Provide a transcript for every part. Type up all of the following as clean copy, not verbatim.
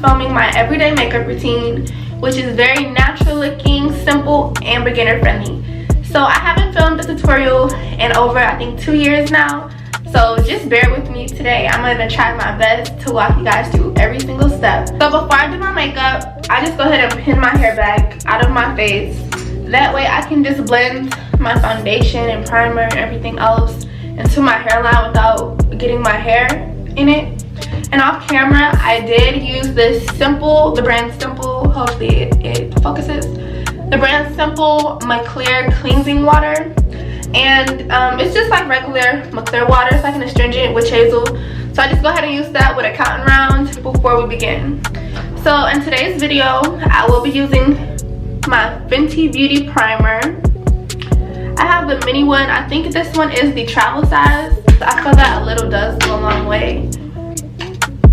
filming my everyday makeup routine, which is very natural looking, simple, and beginner friendly. So I haven't filmed a tutorial in over, I think, 2 years now. So just bear with me today. I'm gonna try my best to walk you guys through every single step. So before I do my makeup, I just go ahead and pin my hair back out of my face. That way I can just blend my foundation and primer and everything else into my hairline without getting my hair in it. And off camera, I did use this Simple, the brand Simple, hopefully it focuses. The brand Simple Makiage cleansing water. And it's just like regular Makiage water. It's like an astringent witch hazel. So I just go ahead and use that with a cotton round before we begin. So in today's video, I will be using my Fenty Beauty primer. I have the mini one. I think this one is the travel size. So I feel that a little does go a long way.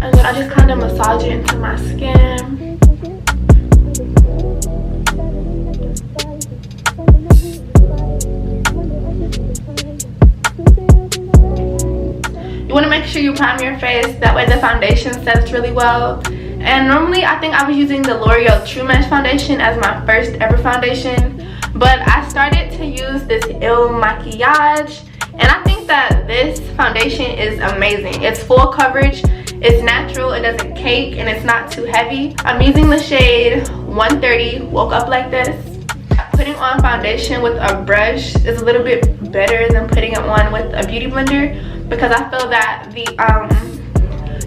And then I just kind of massage it into my skin. You want to make sure you prime your face, that way the foundation sets really well. And normally I think I was using the L'Oreal True Match foundation as my first ever foundation, but I started to use this Makiage, and I think that this foundation is amazing. It's full coverage, it's natural, it doesn't cake, and it's not too heavy. I'm using the shade 130 Woke Up Like This. Putting on foundation with a brush is a little bit better than putting it on with a beauty blender, because I feel that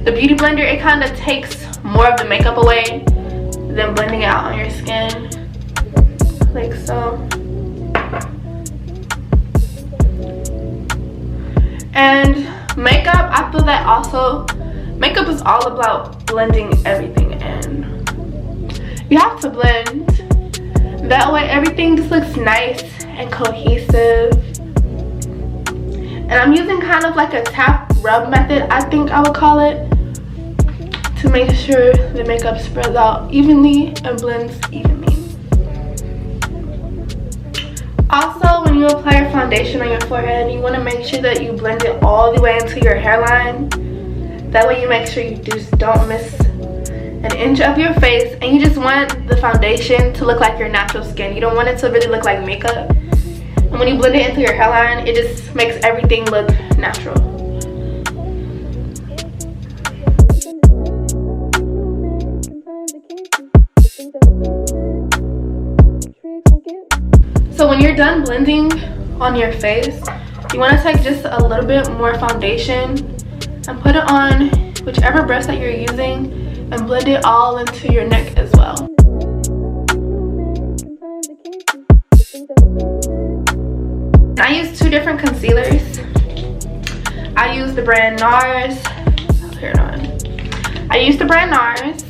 the beauty blender, it kind of takes more of the makeup away than blending it out on your skin, like so. And makeup, I feel that also, makeup is all about blending everything in. You have to blend. That way everything just looks nice and cohesive. And I'm using kind of like a tap rub method, I think I would call it, to make sure the makeup spreads out evenly and blends evenly. Also, when you apply your foundation on your forehead, you want to make sure that you blend it all the way into your hairline. That way you make sure you just don't miss an inch of your face, and you just want the foundation to look like your natural skin. You don't want it to really look like makeup. And when you blend it into your hairline, it just makes everything look natural. So when you're done blending on your face, you want to take just a little bit more foundation and put it on whichever brush that you're using and blend it all into your neck as well. I use two different concealers. I use the brand NARS. I use the brand NARS.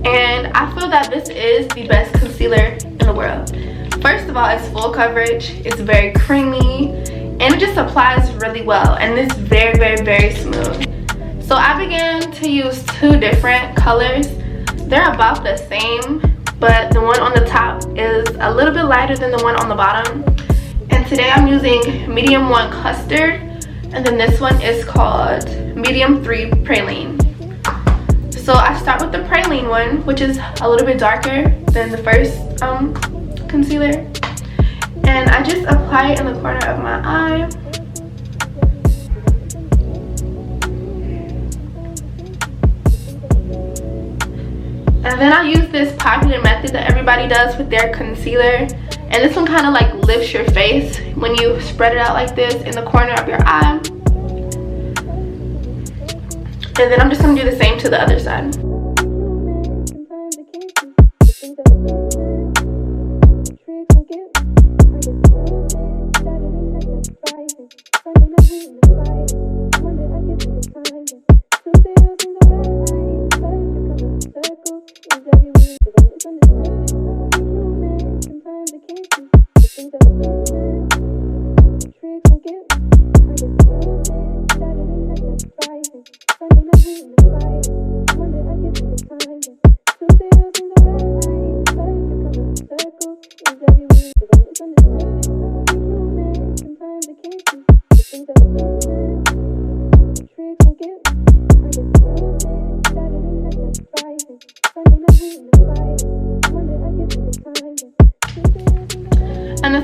And I feel that this is the best concealer in the world. First of all, it's full coverage, it's very creamy, and it just applies really well, and it's very, very, very smooth. So I began to use two different colors. They're about the same, but the one on the top is a little bit lighter than the one on the bottom. And today I'm using medium 1 custard, and then this one is called medium 3 praline. So I start with the praline one, which is a little bit darker than the first concealer, and I just apply it in the corner of my eye. And then I use this popular method that everybody does with their concealer, and this one kind of like lifts your face when you spread it out like this in the corner of your eye. And then I'm just going to do the same to the other side.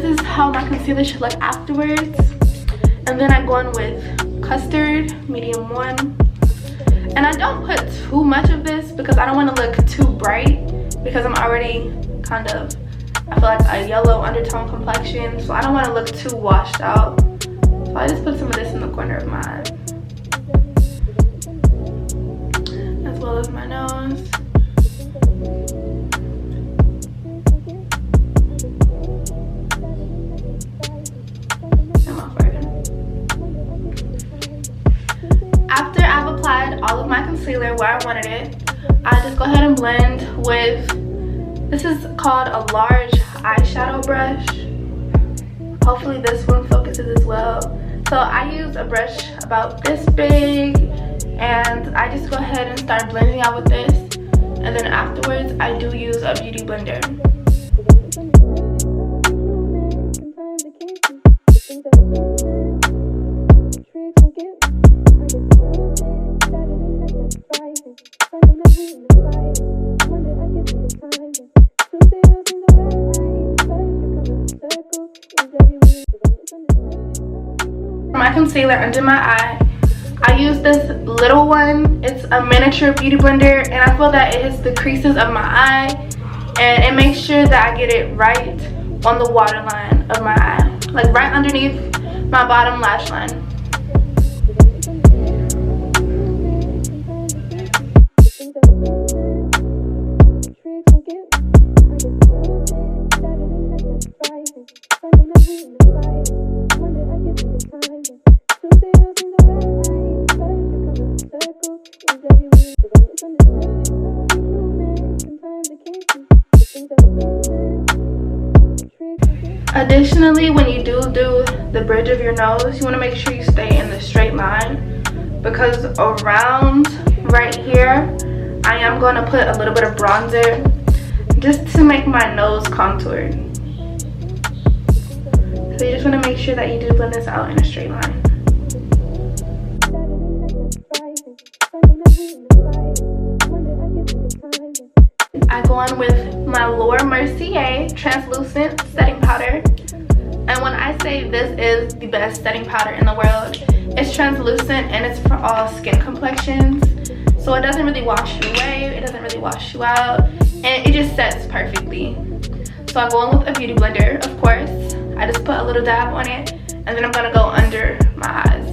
this is how my concealer should look afterwards. And then I go in with Custard, medium 1. And I don't put too much of this because I don't want to look too bright, because I'm already kind of, I feel like a yellow undertone complexion, so I don't want to look too washed out. So I just put some of this in the corner of my eye, as well as my nose. And my forehead. After I've applied all of my concealer where I wanted it, I just go ahead and blend with, this is called a large eyeshadow brush. Hopefully this one focuses as well. So I use a brush about this big, and I just go ahead and start blending out with this. And then afterwards, I do use a beauty blender. My concealer under my eye, I use this little one. It's a miniature beauty blender, and I feel that it hits the creases of my eye, and it makes sure that I get it right on the waterline of my eye, like right underneath my bottom lash line. Additionally, when you do the bridge of your nose, you want to make sure you stay in the straight line, because around right here, I am going to put a little bit of bronzer just to make my nose contoured. So you just want to make sure that you do blend this out in a straight line. I go on with my Mercier translucent setting powder, and when I say this is the best setting powder in the world, it's translucent and it's for all skin complexions, so it doesn't really wash you away, it doesn't really wash you out, and it just sets perfectly. So I go on with a beauty blender, of course. I just put a little dab on it, and then I'm gonna go under my eyes.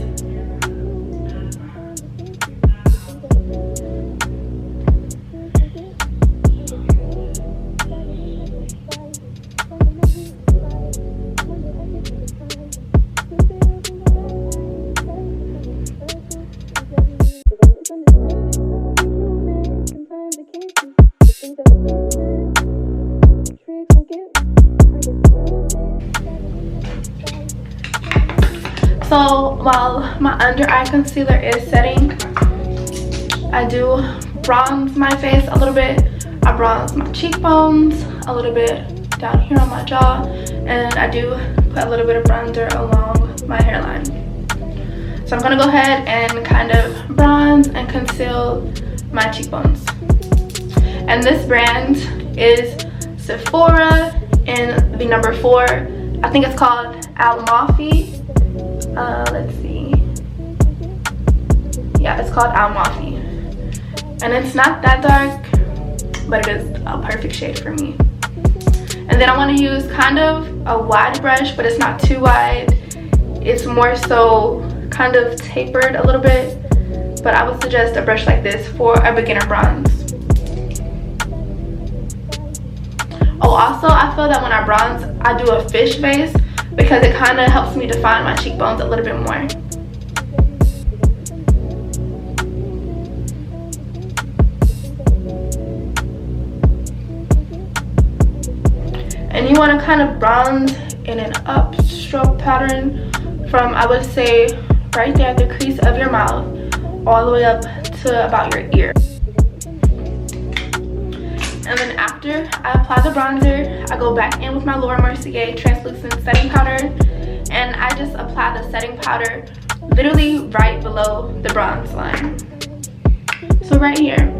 So while my under eye concealer is setting, I do bronze my face a little bit. I bronze my cheekbones a little bit down here on my jaw, and I do put a little bit of bronzer along my hairline. So I'm gonna go ahead and kind of bronze and conceal my cheekbones. And this brand is Sephora in the number 4. I think it's called Almalfi. Let's see. Yeah, it's called Almalfi. And it's not that dark, but it is a perfect shade for me. And then I want to use kind of a wide brush, but it's not too wide. It's more so kind of tapered a little bit, but I would suggest a brush like this for a beginner bronze. Oh, also I feel that when I bronze, I do a fish face because it kind of helps me define my cheekbones a little bit more. And you want to kind of bronze in an upstroke pattern from, I would say, right there at the crease of your mouth all the way up to about your ear. And then after I apply the bronzer, I go back in with my Mercier translucent setting powder, and I just apply the setting powder literally right below the bronze line. So right here.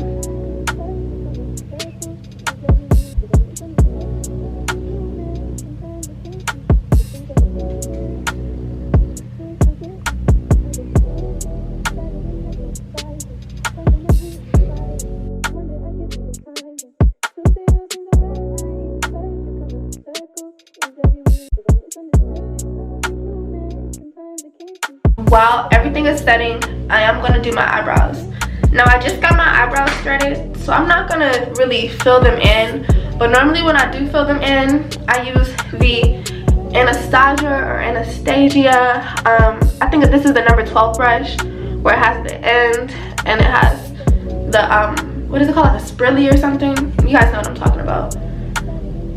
while everything is setting, I am going to do my eyebrows. Now I just got my eyebrows started, so I'm not going to really fill them in. But normally when I do fill them in, I use the Anastasia. I think this is the number 12 brush, where it has the end and it has the what is it called, like a sprilly or something. You guys know what I'm talking about.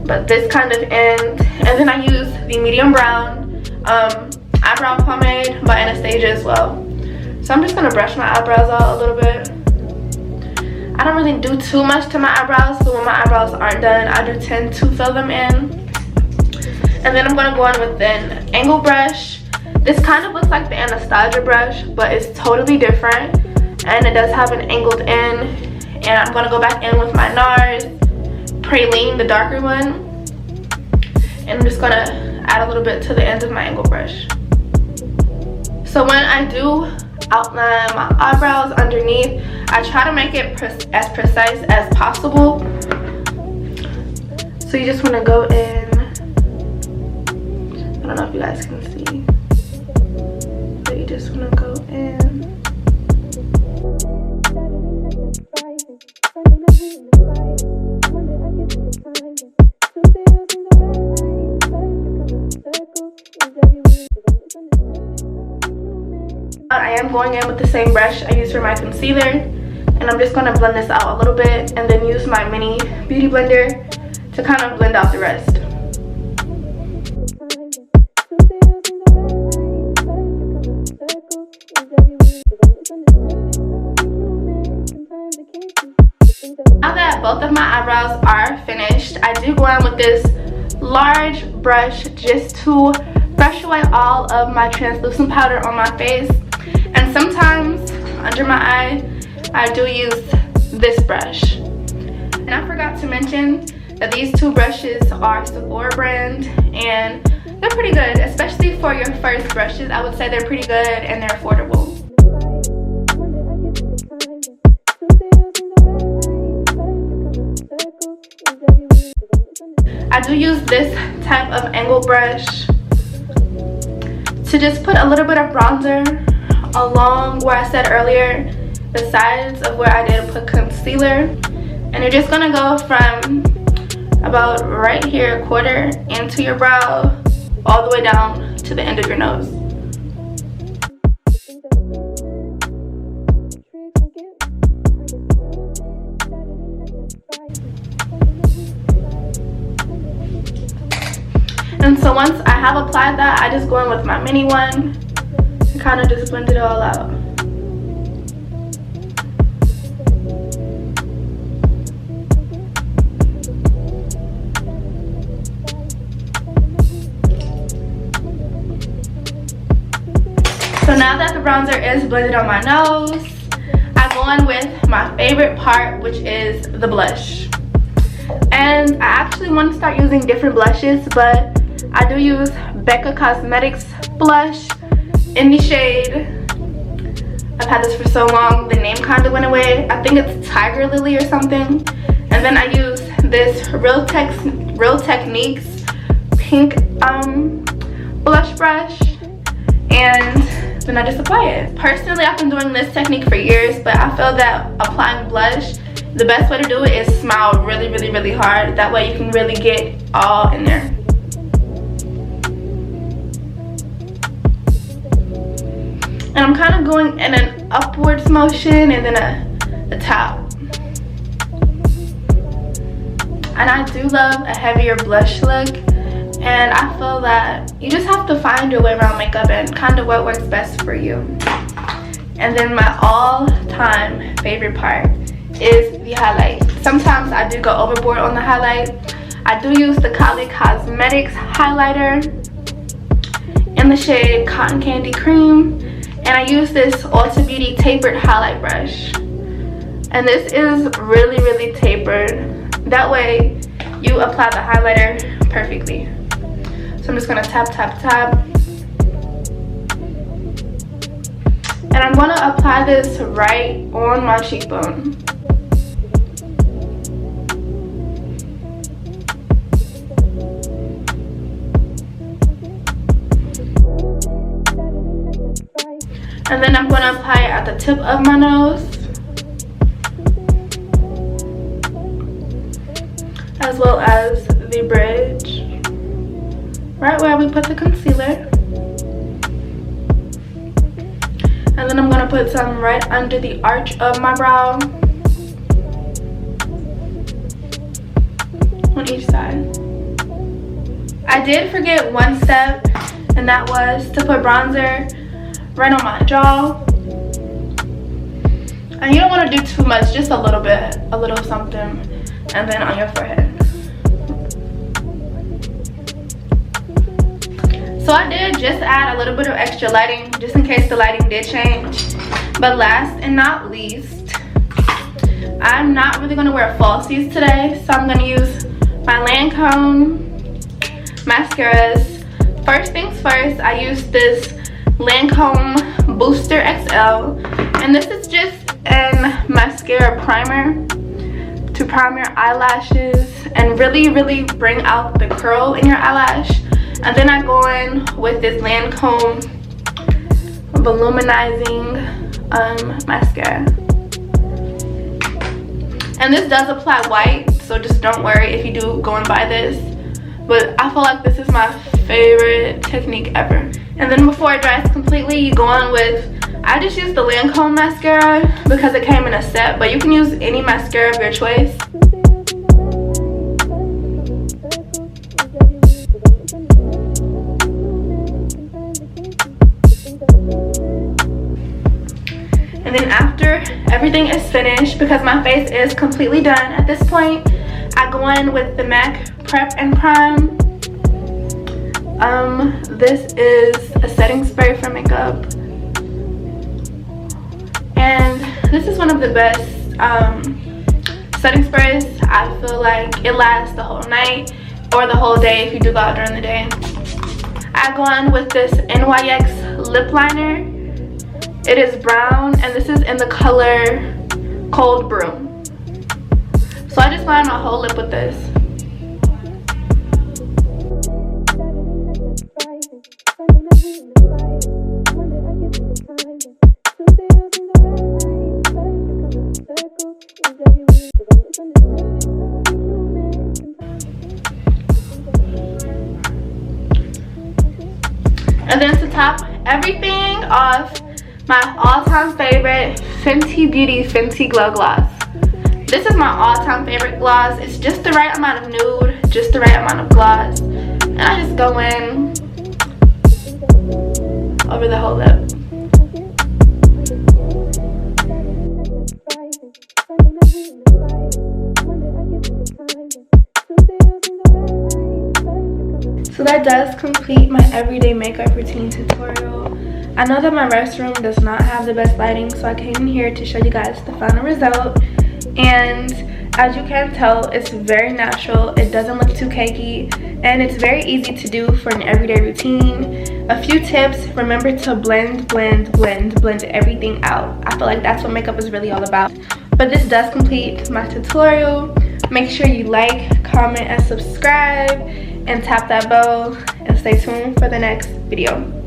But this kind of end, and then I use the medium brown eyebrow pomade by Anastasia as well. So I'm just gonna brush my eyebrows out a little bit. I don't really do too much to my eyebrows, so when my eyebrows aren't done, I do tend to fill them in. And then I'm gonna go on with an angle brush. This kind of looks like the Anastasia brush, but it's totally different, and it does have an angled end. And I'm gonna go back in with my NARS praline, the darker one, and I'm just gonna add a little bit to the end of my angle brush. So when I do outline my eyebrows underneath, I try to make it as precise as possible. So you just want to go in. I don't know if you guys can see, but you just want to go in. I am going in with the same brush I used for my concealer, and I'm just going to blend this out a little bit and then use my mini beauty blender to kind of blend out the rest. Now that both of my eyebrows are finished, I do go on with this large brush just to brush away all of my translucent powder on my face. And sometimes under my eye, I do use this brush. And I forgot to mention that these two brushes are Sephora brand, and they're pretty good, especially for your first brushes. I would say they're pretty good and they're affordable. I do use this type of angle brush to just put a little bit of bronzer along where I said earlier, the sides of where I did put concealer. And you're just gonna go from about right here, a quarter, into your brow, all the way down to the end of your nose. And so once I have applied that, I just go in with my mini one and kind of just blend it all out. So now that the bronzer is blended on my nose, I go in with my favorite part, which is the blush. And I actually want to start using different blushes, but I do use Becca Cosmetics blush in the shade. I've had this for so long, the name kind of went away. I think it's Tigerlily or something. And then I use this Real Techniques pink blush brush, and then I just apply it. Personally, I've been doing this technique for years, but I feel that applying blush, the best way to do it is smile really, really, really hard. That way you can really get all in there. And I'm kind of going in an upwards motion and then a top. And I do love a heavier blush look. And I feel that you just have to find your way around makeup and kind of what works best for you. And then my all-time favorite part is the highlight. Sometimes I do go overboard on the highlight. I do use the Kylie Cosmetics highlighter in the shade Cotton Candy Cream. And I use this Ulta Beauty tapered highlight brush. And this is really, really tapered. That way you apply the highlighter perfectly. So I'm just gonna tap, tap, tap. And I'm gonna apply this right on my cheekbone. And then I'm going to apply it at the tip of my nose, as well as the bridge, right where we put the concealer. And then I'm going to put some right under the arch of my brow on each side. I did forget one step, and that was to put bronzer right on my jaw. And you don't want to do too much, just a little bit, a little something, and then on your forehead. So I did just add a little bit of extra lighting, just in case the lighting did change. But last and not least, I'm not really going to wear falsies today, so I'm going to use my Lancome mascaras. First things first, I use this Lancome Booster XL, and this is just an mascara primer to prime your eyelashes and really bring out the curl in your eyelash. And then I go in with this Lancome Voluminizing mascara. And this does apply white, so just don't worry if you do go and buy this. But I feel like this is my favorite technique ever. And then before it dries completely, you go on with, I just use the Lancome mascara because it came in a set, but you can use any mascara of your choice. And then after everything is finished, because my face is completely done at this point, I go in with the MAC Prep and Prime. This is a setting spray for makeup, and this is one of the best setting sprays. I feel like it lasts the whole night or the whole day if you do go out during the day. I go in with this NYX lip liner. It is brown, and this is in the color Cold Brew. So I just line my whole lip with this. And then to top everything off, my all-time favorite Fenty Beauty Fenty Glow Gloss. This is my all-time favorite gloss. It's just the right amount of nude, just the right amount of gloss. And I just go in over the whole lip. So that does complete my everyday makeup routine tutorial. I know that my restroom does not have the best lighting, so I came in here to show you guys the final result. And as you can tell, it's very natural. It doesn't look too cakey, and it's very easy to do for an everyday routine. A few tips: remember to blend everything out. I feel like that's what makeup is really all about. But this does complete my tutorial. Make sure you like, comment, and subscribe, and tap that bell, and stay tuned for the next video.